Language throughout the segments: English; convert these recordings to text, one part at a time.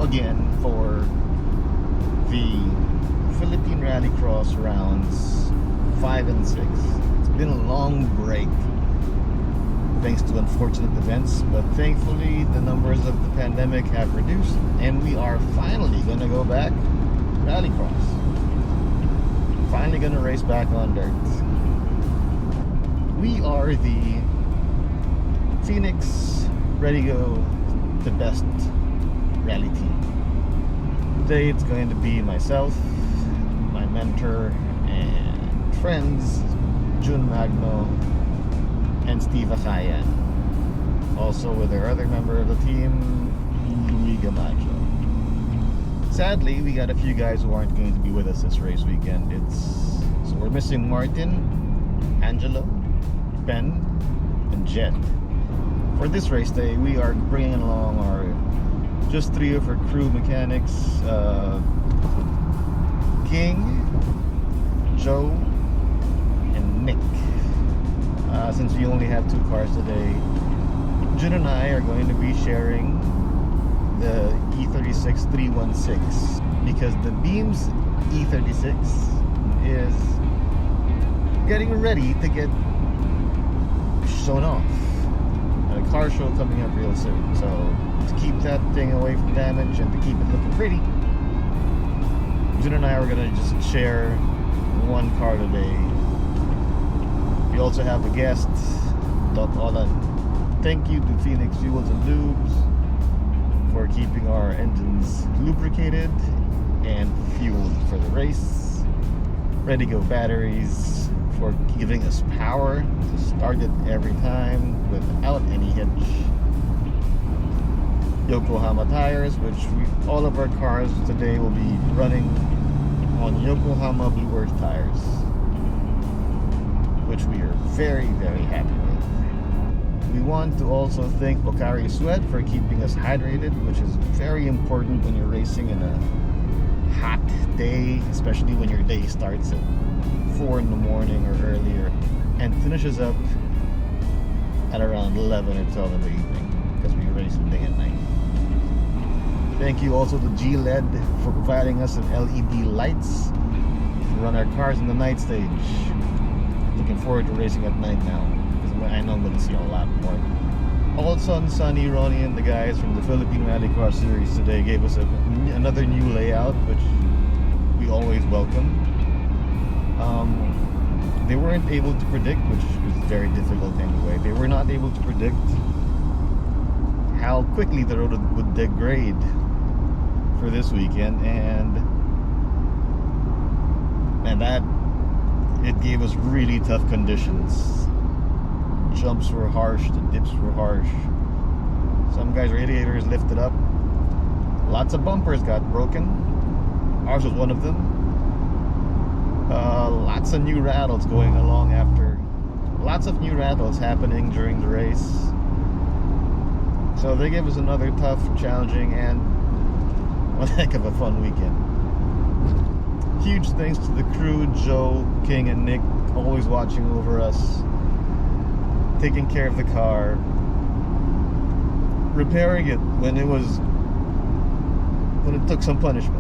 again for the Philippine Rallycross rounds 5 and 6. It's been a long break thanks to unfortunate events, but thankfully the numbers of the pandemic have reduced and we are finally going to go back Rallycross. Finally going to race back on dirt. We are the Phoenix Ready Go, the best rally team. Today it's going to be myself, my mentor and friends, MAGNO and ACAYAN. Also with our other member of the team, Sadly, we got a few guys who aren't going to be with us this race weekend. So we're missing Martin, Angelo, Ben, and Jet. For this race day, we are bringing along just 3 of our crew mechanics, King, Joe, and Nick. Since we only have 2 cars today, Jun and I are going to be sharing the E36 316 because the Beams E36 is getting ready to get shown off at a car show coming up real soon. So to keep that thing away from damage and to keep it looking pretty, Jun and I are going to just share 1 car today. We also have a guest, Doc Olan. Thank you to Phoenix Fuels and Lubes for keeping our engines lubricated and fueled for the race. Ready Go batteries for giving us power to start it every time without any hitch. Yokohama tires, which all of our cars today will be running on Yokohama Blue Earth tires, which we are very, very happy with. We want to also thank Pocari Sweat for keeping us hydrated, which is very important when you're racing in a hot day, especially when your day starts at 4 in the morning or earlier and finishes up at around 11 or 12 in the evening because we race day and night. Thank you also to G-LED for providing us some LED lights to run our cars in the night stage. Looking forward to racing at night now, because I know I'm going to see a lot more. Also, Sunny, Ronnie, and the guys from the Philippine Rallycross Series today gave us another new layout, which we always welcome. They weren't able to predict, which was very difficult anyway. They were not able to predict how quickly the road would degrade for this weekend, and that it gave us really tough conditions. Jumps were harsh, the dips were harsh. Some guys' radiators lifted up. Lots of bumpers got broken. Ours was one of them. Lots of new rattles going along after. Lots of new rattles happening during the race. So they gave us another tough, challenging, and one heck of a fun weekend. Huge thanks to the crew, Joe, King, and Nick, always watching over us, taking care of the car, repairing it when it took some punishment.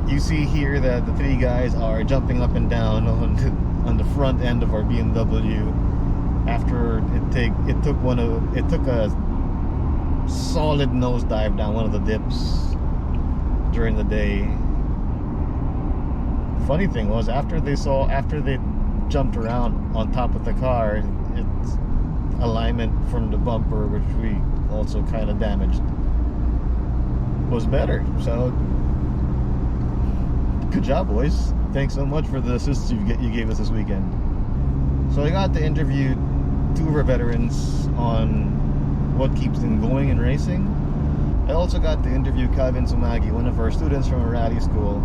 You see here that the 3 guys are jumping up and down on the front end of our BMW after it took a solid nosedive down one of the dips during the day. Funny thing was, after they jumped around on top of the car, its alignment from the bumper, which we also kind of damaged, was better. So good job, boys. Thanks so much for the assists you gave us this weekend. So I got to interview 2 of our veterans on what keeps them going in racing. I also got to interview KALVIN SUMAGUI, one of our students from a rally school.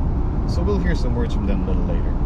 So we'll hear some words from them a little later.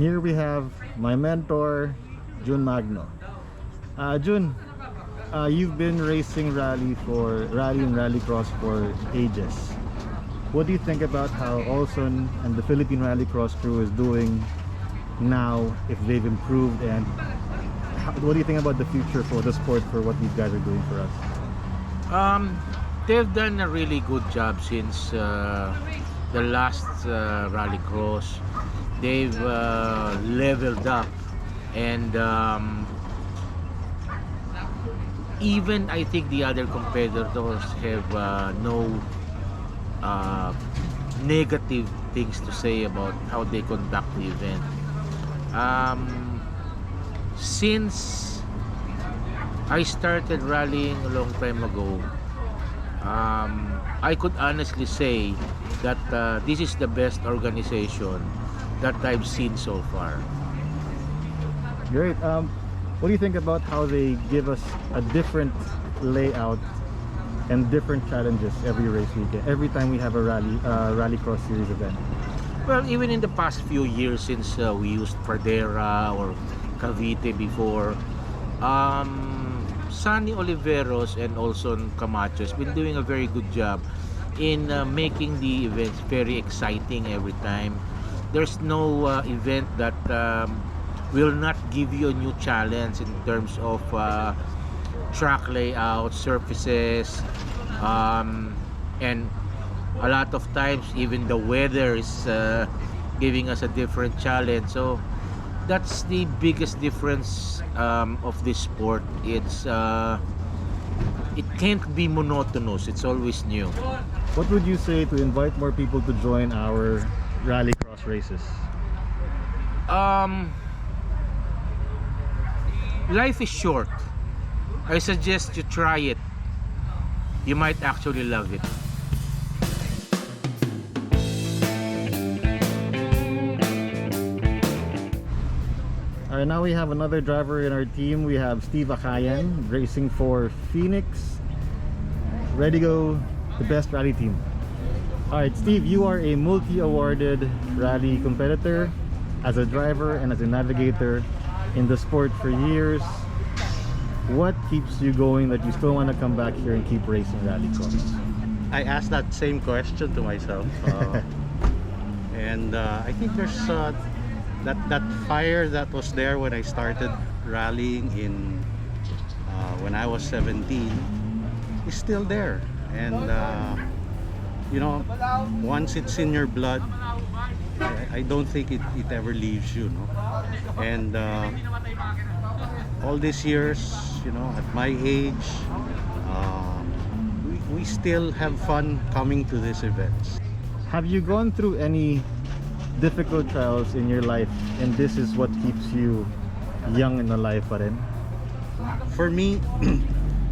here we have my mentor, Jun Magno. Jun, you've been racing rally and rallycross for ages. What do you think about how Olson and the Philippine Rallycross crew is doing now, if they've improved, and what do you think about the future for the sport, for what these guys are doing for us? They've done a really good job since the last rallycross. They've leveled up, and even I think the other competitors have no negative things to say about how they conduct the event. Since I started rallying a long time ago, I could honestly say that this is the best organization that I've seen so far. Great. What do you think about how they give us a different layout and different challenges every race weekend, every time we have a rallycross series event? Well, even in the past few years, since we used Pradera or Cavite before, Sonny Oliveros and also Camacho has been doing a very good job in making the events very exciting every time. There's no event that will not give you a new challenge in terms of track layout, surfaces, and a lot of times even the weather is giving us a different challenge. So that's the biggest difference of this sport. It can't be monotonous, it's always new. What would you say to invite more people to join our rallycross races? Life is short. I suggest you try it. You might actually love it. Alright, now we have another driver in our team. We have Steve ACAYAN racing for Phoenix. Ready to go, the best rally team. Alright, Steve, you are a multi-awarded rally competitor, as a driver and as a navigator in the sport for years. What keeps you going that you still want to come back here and keep racing rallycross? I asked that same question to myself, and I think there's that fire that was there when I started rallying in when I was 17 is still there, and you know, once it's in your blood, I don't think it ever leaves you, no? And all these years, you know, at my age, we still have fun coming to these events. Have you gone through any difficult trials in your life, and this is what keeps you young in the life pa rin? For me,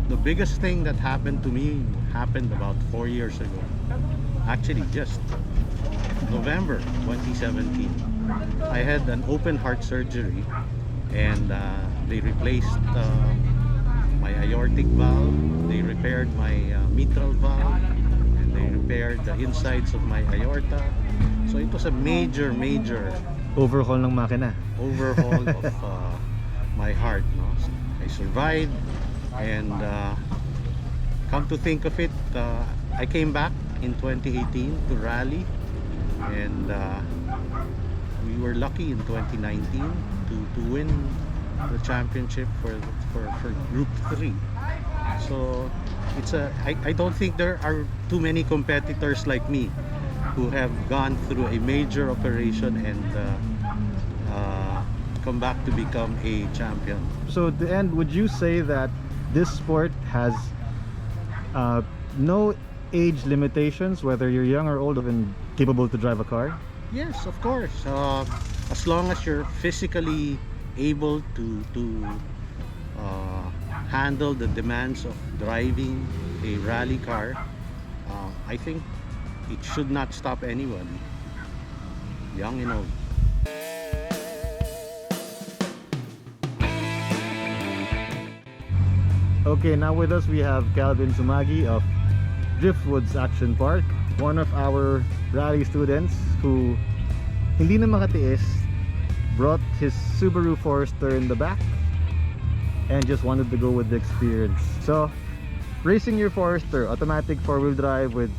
the biggest thing that happened to me happened about 4 years ago. Actually, just November 2017. I had an open heart surgery, and they replaced my aortic valve, they repaired my mitral valve, and they repaired the insides of my aorta. So it was a major Overhaul ng makina. overhaul of my heart, no? So I survived, and come to think of it, I came back in 2018 to rally, and we were lucky in 2019 to win the championship for Group 3. So it's I don't think there are too many competitors like me who have gone through a major operation and come back to become a champion. So at the end, would you say that this sport has no age limitations, whether you're young or old and capable to drive a car? Yes, of course. As long as you're physically able to handle the demands of driving a rally car, I think it should not stop anyone, young and old. Okay, now with us we have KALVIN Sumagui of Driftwoods Action Park, one of our rally students who hindi na makatiis, brought his Subaru Forester in the back and just wanted to go with the experience. So racing your Forester, automatic 4-wheel drive with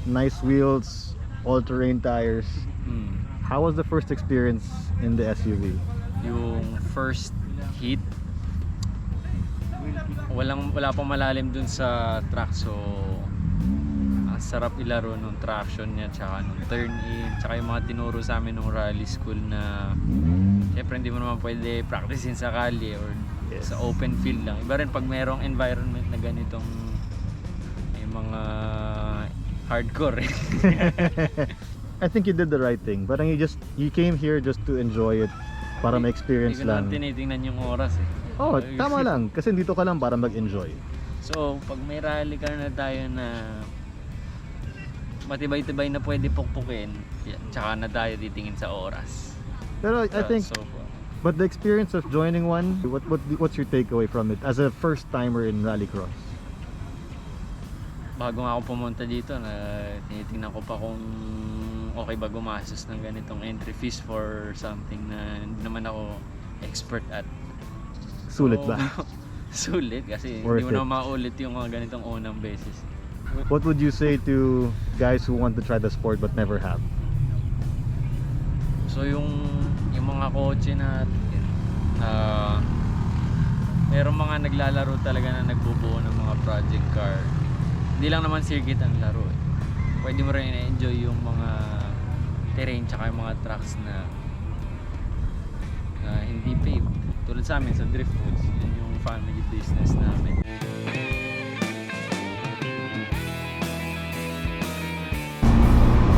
nice wheels, all-terrain tires. How was the first experience in the SUV? Yung first hit, wala pang malalim dun sa track, so ang sarap ilaro nung traction niya, tsaka nung turn in, tsaka yung mga tinuro sa amin nung rally school na syempre hindi mo naman pwede practicein sa kalye or sa open field lang. Iba rin pag mayroong environment na ganitong may mga hardcore. I think you did the right thing. Parang you came here just to enjoy it, para ma-experience Hindi ko lang. naman tinitingnan yung oras eh. Oh, tama lang. Kasi dito ka lang para mag-enjoy. So, pag may rally car na tayo na matibay-tibay na pwede pukpukin, tsaka na tayo titingin sa oras. Pero I think, So, but the experience of joining one, what's your takeaway from it as a first timer in rallycross? bago nga ako pumunta dito, na tinitingnan ko pa kung okay ba gumastos ng ganitong entry fees for something na hindi naman ako expert at. Sulit ba? Sulit kasi Worth hindi mo it. na maulit yung mga ganitong unang beses. What would you say to guys who want to try the sport but never have? So yung mga kotse natin, merong mga naglalaro talaga na nagbubuo ng mga project car. Hindi lang naman circuit ang laro eh. Pwede mo rin i-enjoy yung mga terrain tsaka yung mga tracks na hindi paved. Tulad sa amin sa Driftwoods, yun yung family business namin.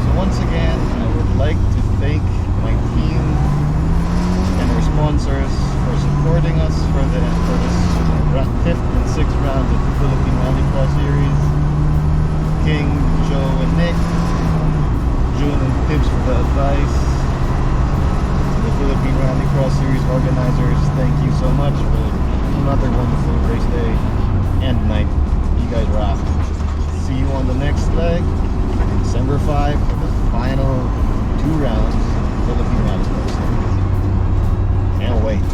So once again, I would like to thank my team and our sponsors for supporting us for this 5th and 6th rounds of the Philippine Rallycross Series. King, Joe, and Nick, June and Tibbs for the advice. To the Philippine Rallycross Series organizers, thank you so much for another wonderful race day and night. You guys rock. See you on the next leg, December 5, for the final 2 rounds of the Philippine Rallycross Series. Can't wait.